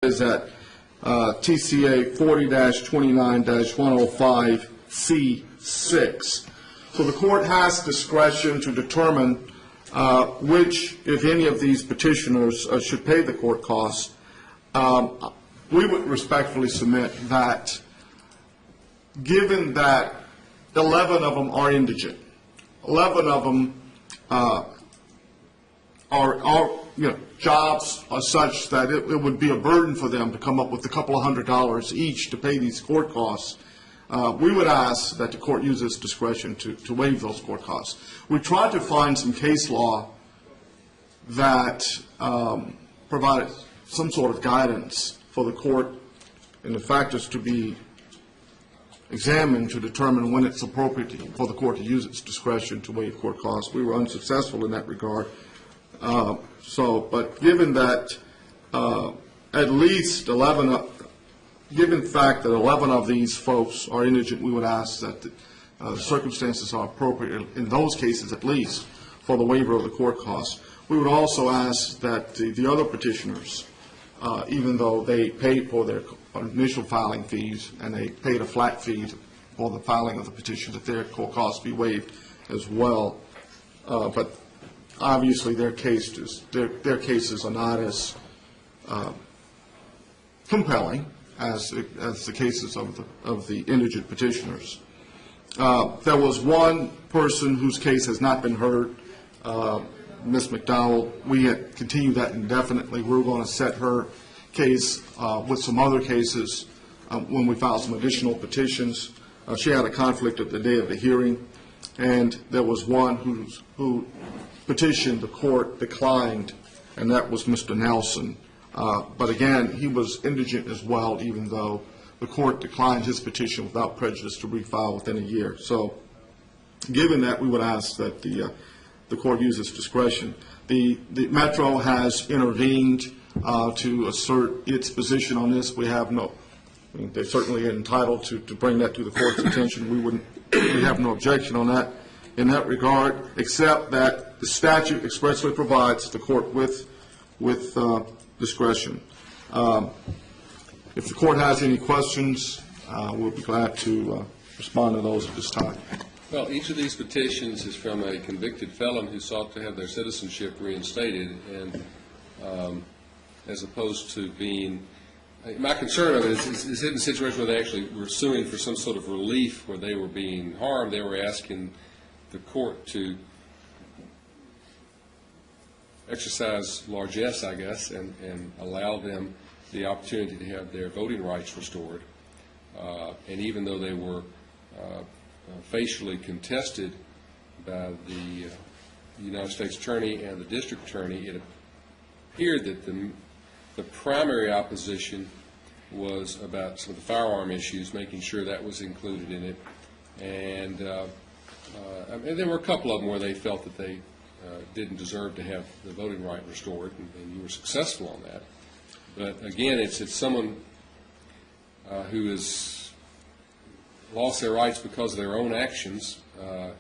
is at TCA 40-29-105C6. So the court has discretion to determine which, if any, of these petitioners should pay the court costs. We would respectfully submit that, given that 11 of them are indigent, 11 of them are jobs are such that it would be a burden for them to come up with a couple of $100s each to pay these court costs. We would ask that the court use its discretion to waive those court costs. We tried to find some case law that provided some sort of guidance for the court and the factors to be examined to determine when it's appropriate for the court to use its discretion to waive court costs. We were unsuccessful in that regard. But given that at least 11, given the fact that 11 of these folks are indigent, we would ask that the circumstances are appropriate in those cases, at least, for the waiver of the court costs. We would also ask that the other petitioners, even though they paid for their initial filing fees and they paid a flat fee for the filing of the petition, that their court costs be waived as well. But obviously, their cases are not as compelling as the cases of the indigent petitioners. There was one person whose case has not been heard, Ms. McDowell. We had continued that indefinitely. We were going to set her case with some other cases when we filed some additional petitions. She had a conflict at the day of the hearing, and there was one who petitioned the court declined, and that was Mr. Nelson. But again, he was indigent as well, even though the court declined his petition without prejudice to refile within a year. So given that, we would ask that the court use its discretion. The Metro has intervened to assert its position on this. We have no, they're certainly entitled to bring that to the court's attention. We have no objection on that in that regard, except that the statute expressly provides the court with discretion. If the court has any questions, we'll be glad to respond to those at this time. Well, each of these petitions is from a convicted felon who sought to have their citizenship reinstated, and as opposed to being, my concern of it is in a situation where they actually were suing for some sort of relief where they were being harmed. They were asking the court to exercise largesse, I guess, and allow them the opportunity to have their voting rights restored. And even though they were facially contested by the United States Attorney and the District Attorney, it appeared that the primary opposition was about some of the firearm issues, making sure that was included in it. And there were a couple of them where they felt that they didn't deserve to have the voting right restored, and you were successful on that. But again, it's someone who has lost their rights because of their own actions,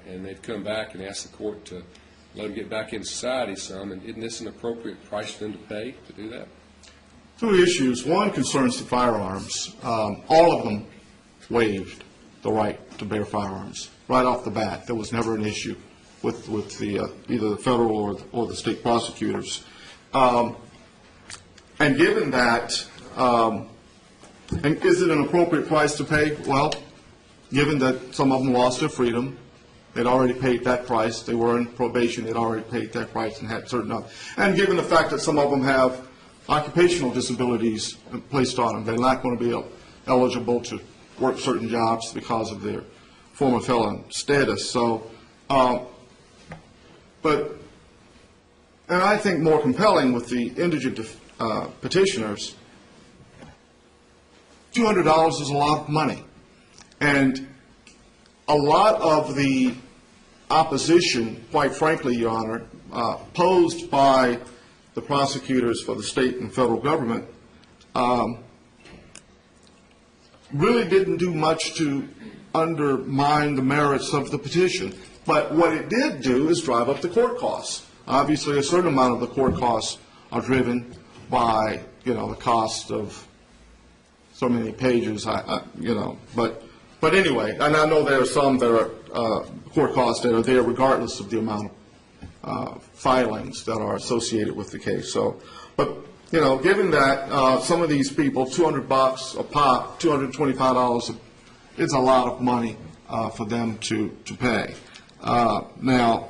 and they've come back and asked the court to let them get back in society some, and isn't this an appropriate price for them to pay to do that? Two issues. One concerns the firearms. All of them waived the right to bear firearms right off the bat. There was never an issue with either the federal or the state prosecutors. And given that, and is it an appropriate price to pay? Well, given that some of them lost their freedom, they'd already paid that price. They were in probation. They'd already paid that price and had certain of. And given the fact that some of them have occupational disabilities placed on them, they're not going to be eligible to work certain jobs because of their former felon status. So, and I think more compelling with the indigent petitioners, $200 is a lot of money. And a lot of the opposition, quite frankly, Your Honor, posed by the prosecutors for the state and federal government really didn't do much to undermine the merits of the petition. But what it did do is drive up the court costs. Obviously, a certain amount of the court costs are driven by, the cost of so many pages, but anyway, and I know there are some that are court costs that are there regardless of the amount of filings that are associated with the case. So, but given that some of these people, $200 a pop, $225, it's a lot of money for them to pay. Now,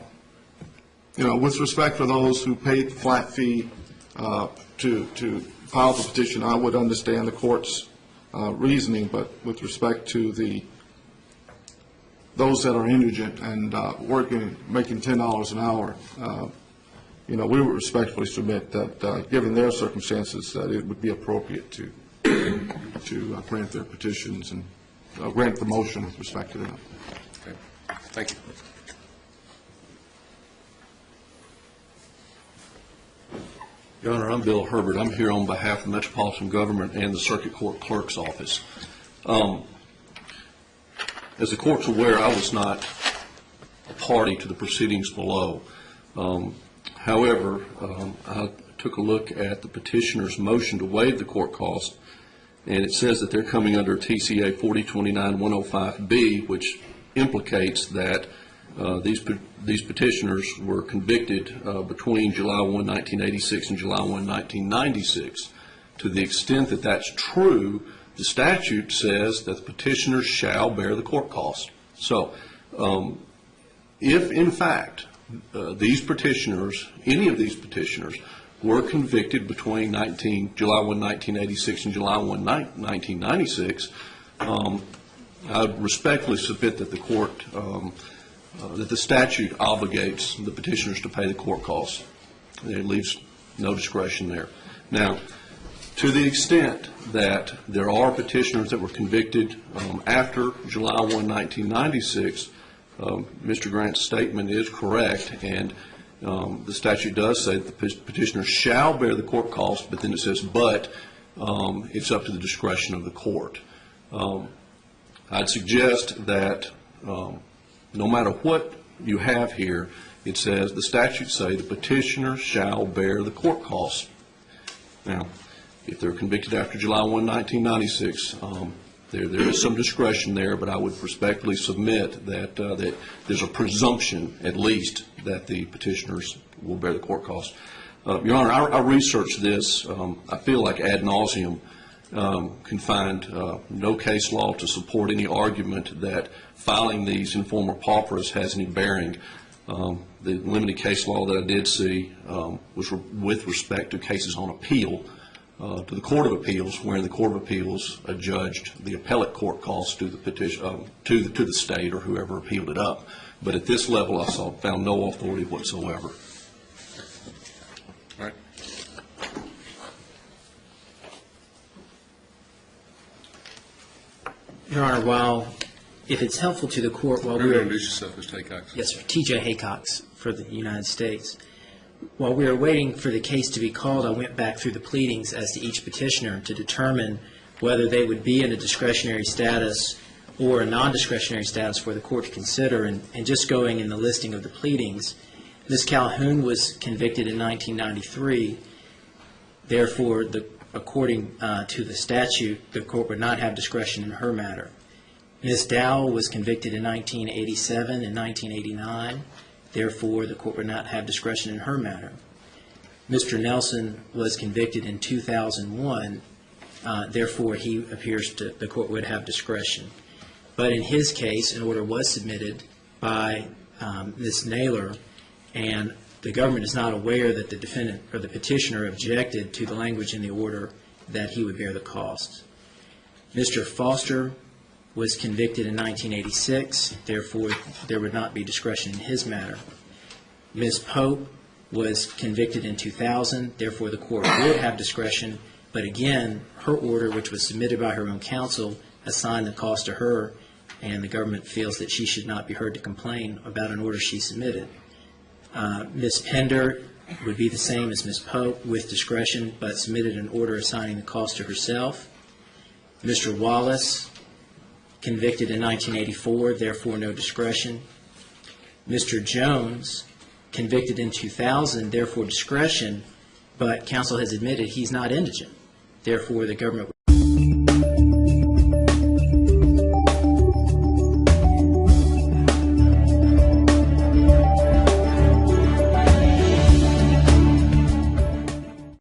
with respect for those who paid the flat fee to file the petition, I would understand the court's reasoning, but with respect to those that are indigent and making $10 an hour, we would respectfully submit that, given their circumstances, that it would be appropriate to grant their petitions and grant the motion with respect to them. Okay. Thank you. Your Honor, I'm Bill Herbert. I'm here on behalf of the Metropolitan Government and the Circuit Court Clerk's Office. As the Court's aware, I was not a party to the proceedings below. However, I took a look at the petitioner's motion to waive the court cost, and it says that they're coming under TCA 4029-105B, which implicates that these petitioners were convicted between July 1, 1986 and July 1, 1996. To the extent that that's true, the statute says that the petitioners shall bear the court cost. So if, in fact, these petitioners, any of these petitioners, were convicted between July 1, 1986 and July 1, 1996, I would respectfully submit that the court that the statute obligates the petitioners to pay the court costs. It leaves no discretion there. Now, to the extent that there are petitioners that were convicted after July 1, 1996, Mr. Grant's statement is correct, and the statute does say that the petitioner shall bear the court costs, but then it says, but it's up to the discretion of the court. I'd suggest that no matter what you have here, it says the statutes say the petitioner shall bear the court costs. Now, if they're convicted after July 1, 1996, there is some discretion there, but I would respectfully submit that there's a presumption, at least, that the petitioners will bear the court costs. Your Honor, I researched this. I feel like ad nauseum can find no case law to support any argument that filing these informal paupers has any bearing. The limited case law that I did see was with respect to cases on appeal to the Court of Appeals, wherein the Court of Appeals adjudged the appellate court costs to the petition to the state or whoever appealed it up. But at this level, I found no authority whatsoever. All right. Your Honor, while if it's helpful to the court, while we're Introduce yourself, Mr. Haycox. Yes, sir. T.J. Haycox for the United States. While we were waiting for the case to be called, I went back through the pleadings as to each petitioner to determine whether they would be in a discretionary status or a non-discretionary status for the court to consider. And just going in the listing of the pleadings, Ms. Calhoun was convicted in 1993. Therefore, according to the statute, the court would not have discretion in her matter. Ms. Dowell was convicted in 1987 and 1989. Therefore, the court would not have discretion in her matter. Mr. Nelson was convicted in 2001. Therefore, the court would have discretion. But in his case, an order was submitted by Ms. Naylor, and the government is not aware that the defendant or the petitioner objected to the language in the order that he would bear the costs. Mr. Foster was convicted in 1986. Therefore, there would not be discretion in his matter. Ms. Pope was convicted in 2000. Therefore, the court would have discretion. But again, her order, which was submitted by her own counsel, assigned the cost to her, and the government feels that she should not be heard to complain about an order she submitted. Ms. Pender would be the same as Ms. Pope with discretion, but submitted an order assigning the cost to herself. Mr. Wallace, convicted in 1984, therefore no discretion. Mr. Jones, convicted in 2000, therefore discretion, but counsel has admitted he's not indigent. Therefore, the government